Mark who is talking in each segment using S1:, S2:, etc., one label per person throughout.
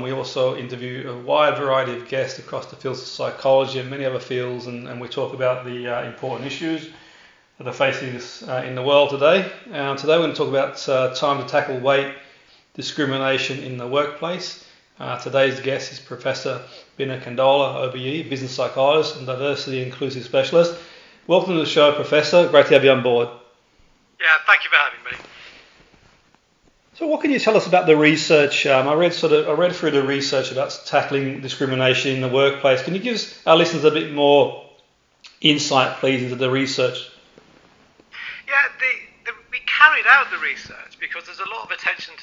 S1: We also interview a wide variety of guests across the fields of psychology and many other fields, and we talk about the important issues that are facing us in the world today. Today we're going to talk about time to tackle weight discrimination in the workplace. Today's guest is Professor Binna Kandola OBE, business psychologist and diversity inclusive specialist. Welcome to the show, Professor. Great to have you on board.
S2: Yeah, thank you for having me.
S1: So what can you tell us about the research? I read through the research about tackling discrimination in the workplace. Can you give our listeners a bit more insight, please, into the research?
S2: Yeah, we carried out the research because there's a lot of attention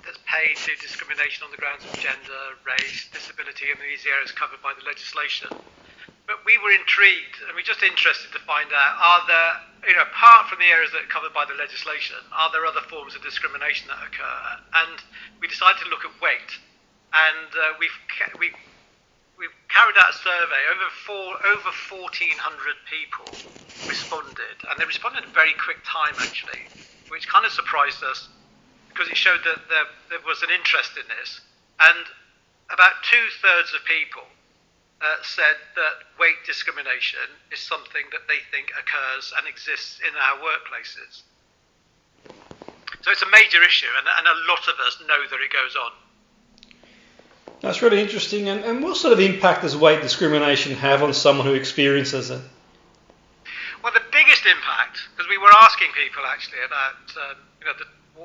S2: that's paid to discrimination on the grounds of gender, race, disability, and these areas covered by the legislation. But we were intrigued, and we're just interested to find out, are there, apart from the areas that are covered by the legislation, are there other forms of discrimination that occur? And we decided to look at weight. And we've carried out a survey. Over 1,400 people responded, and they responded in a very quick time, actually, which kind of surprised us because it showed that there was an interest in this. And about 2/3 of people said that weight discrimination is something that they think occurs and exists in our workplaces. So it's a major issue, and a lot of us know that it goes on.
S1: That's really interesting. And what sort of impact does weight discrimination have on someone who experiences it?
S2: Well, the biggest impact, because we were asking people actually about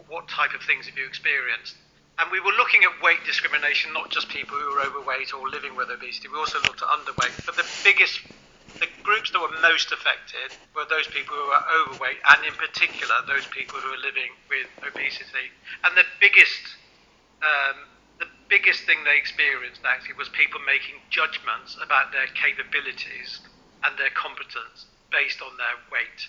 S2: what type of things have you experienced. And we were looking at weight discrimination, not just people who were overweight or living with obesity. We also looked at underweight. But the groups that were most affected were those people who were overweight, and in particular, those people who are living with obesity. And the biggest thing they experienced actually was people making judgments about their capabilities and their competence based on their weight.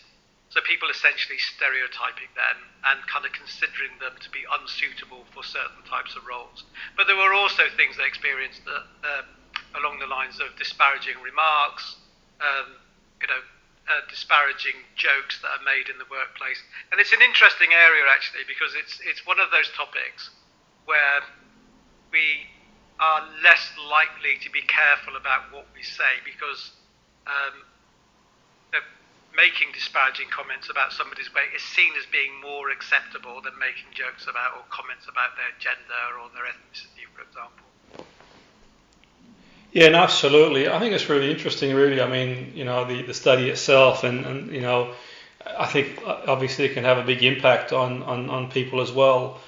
S2: So people essentially stereotyping them and kind of considering them to be unsuitable for certain types of roles. But there were also things they experienced along the lines of disparaging remarks, disparaging jokes that are made in the workplace. And it's an interesting area actually, because it's one of those topics where we are less likely to be careful about what we say, because making disparaging comments about somebody's weight is seen as being more acceptable than making jokes about or comments about their gender or their ethnicity, for example.
S1: Yeah, no, absolutely. I think it's really interesting, really. I mean, the study itself, and I think obviously it can have a big impact on people as well.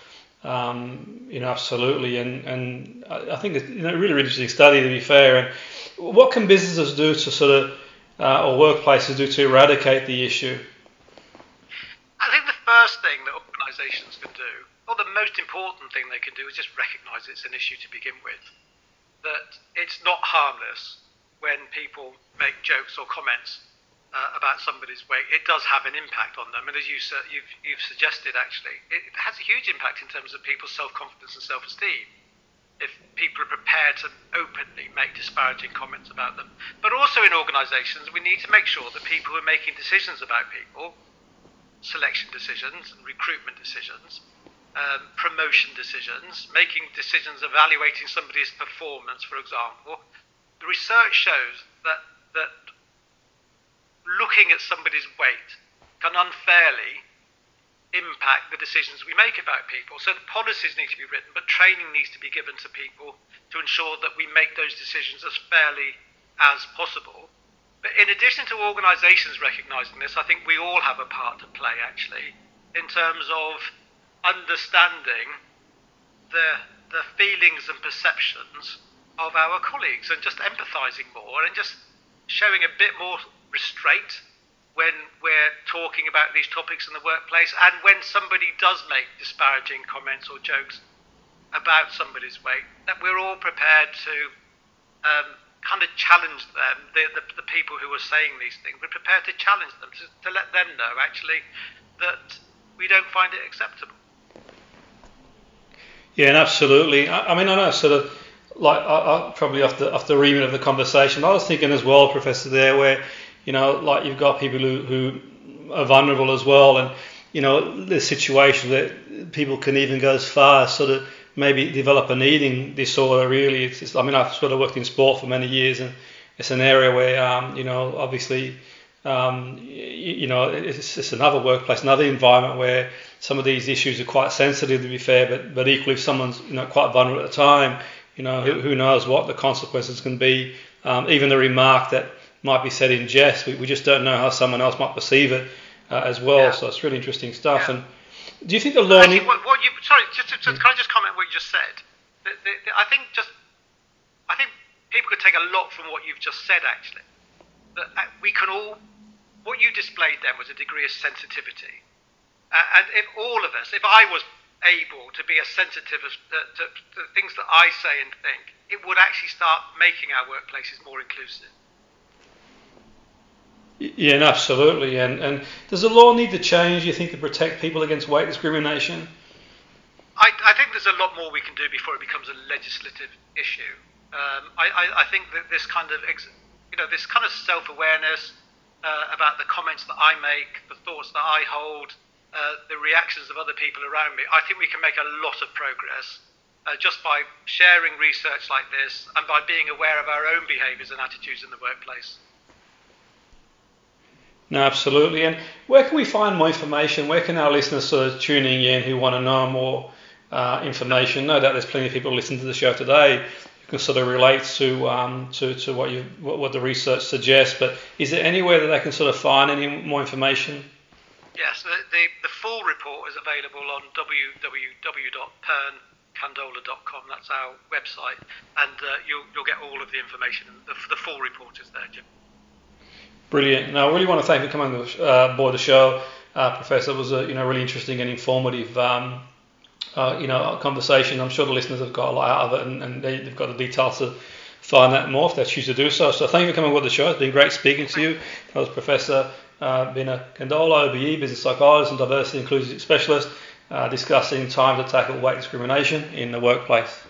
S1: Absolutely. And I think it's a really interesting study, to be fair. And what can businesses do to sort of or workplaces do to eradicate the issue?
S2: I think the first thing that organisations can do, or the most important thing they can do, is just recognise it's an issue to begin with. That it's not harmless when people make jokes or comments about somebody's weight. It does have an impact on them, and as you've suggested, actually, it has a huge impact in terms of people's self-confidence and self-esteem. If people are prepared to openly make disparaging comments about them. But also in organisations, we need to make sure that people who are making decisions about people, selection decisions and recruitment decisions, promotion decisions, making decisions evaluating somebody's performance, for example, the research shows that looking at somebody's weight can unfairly impact the decisions we make about people. So the policies need to be written, but training needs to be given to people to ensure that we make those decisions as fairly as possible. But in addition to organisations recognising this, I think we all have a part to play, actually, in terms of understanding the feelings and perceptions of our colleagues and just empathising more and just showing a bit more restraint when we're talking about these topics in the workplace, and when somebody does make disparaging comments or jokes about somebody's weight, that we're all prepared to kind of challenge them, the people who are saying these things. We're prepared to challenge them, to let them know, actually, that we don't find it acceptable.
S1: Yeah, and absolutely. I mean, I know sort of, like, probably off the remit of the conversation, I was thinking as well, Professor, there, where like you've got people who are vulnerable as well, and there's situations that people can even go as far as sort of maybe develop an eating disorder. Really, I mean, I've sort of worked in sport for many years, and it's an area where obviously it's another workplace, another environment where some of these issues are quite sensitive, to be fair, but equally if someone's quite vulnerable at the time, who knows what the consequences can be. Even a remark that might be said in jest, we just don't know how someone else might perceive it as well. Yeah. So it's really interesting stuff. Yeah. And do you think the law?
S2: Actually, can I just comment what you just said? I think people could take a lot from what you've just said. Actually, that we can all. What you displayed then was a degree of sensitivity, and if I was able to be as sensitive to the things that I say and think, it would actually start making our workplaces more inclusive.
S1: Yeah, absolutely. And does the law need to change, you think, to protect people against weight discrimination?
S2: I think there's a lot more we can do before it becomes a legislative issue. I think that this kind of self-awareness about the comments that I make, the thoughts that I hold, the reactions of other people around me, I think we can make a lot of progress just by sharing research like this and by being aware of our own behaviours and attitudes in the workplace.
S1: No, absolutely. And where can we find more information? Where can our listeners sort of tuning in who want to know more information? No doubt there's plenty of people listening to the show today who can sort of relate to what the research suggests. But is there anywhere that they can sort of find any more information?
S2: Yes, the full report is available on www.pernkandola.com. That's our website, and you'll get all of the information. The full report is there, Jim.
S1: Brilliant. Now, I really want to thank you for coming aboard the show, Professor. It was a really interesting and informative conversation. I'm sure the listeners have got a lot out of it, and they've got the details to find out more if they choose to do so. So thank you for coming aboard the show. It's been great speaking to you. That was Professor Binna Kandola OBE, business psychologist and diversity inclusion specialist, discussing time to tackle weight discrimination in the workplace.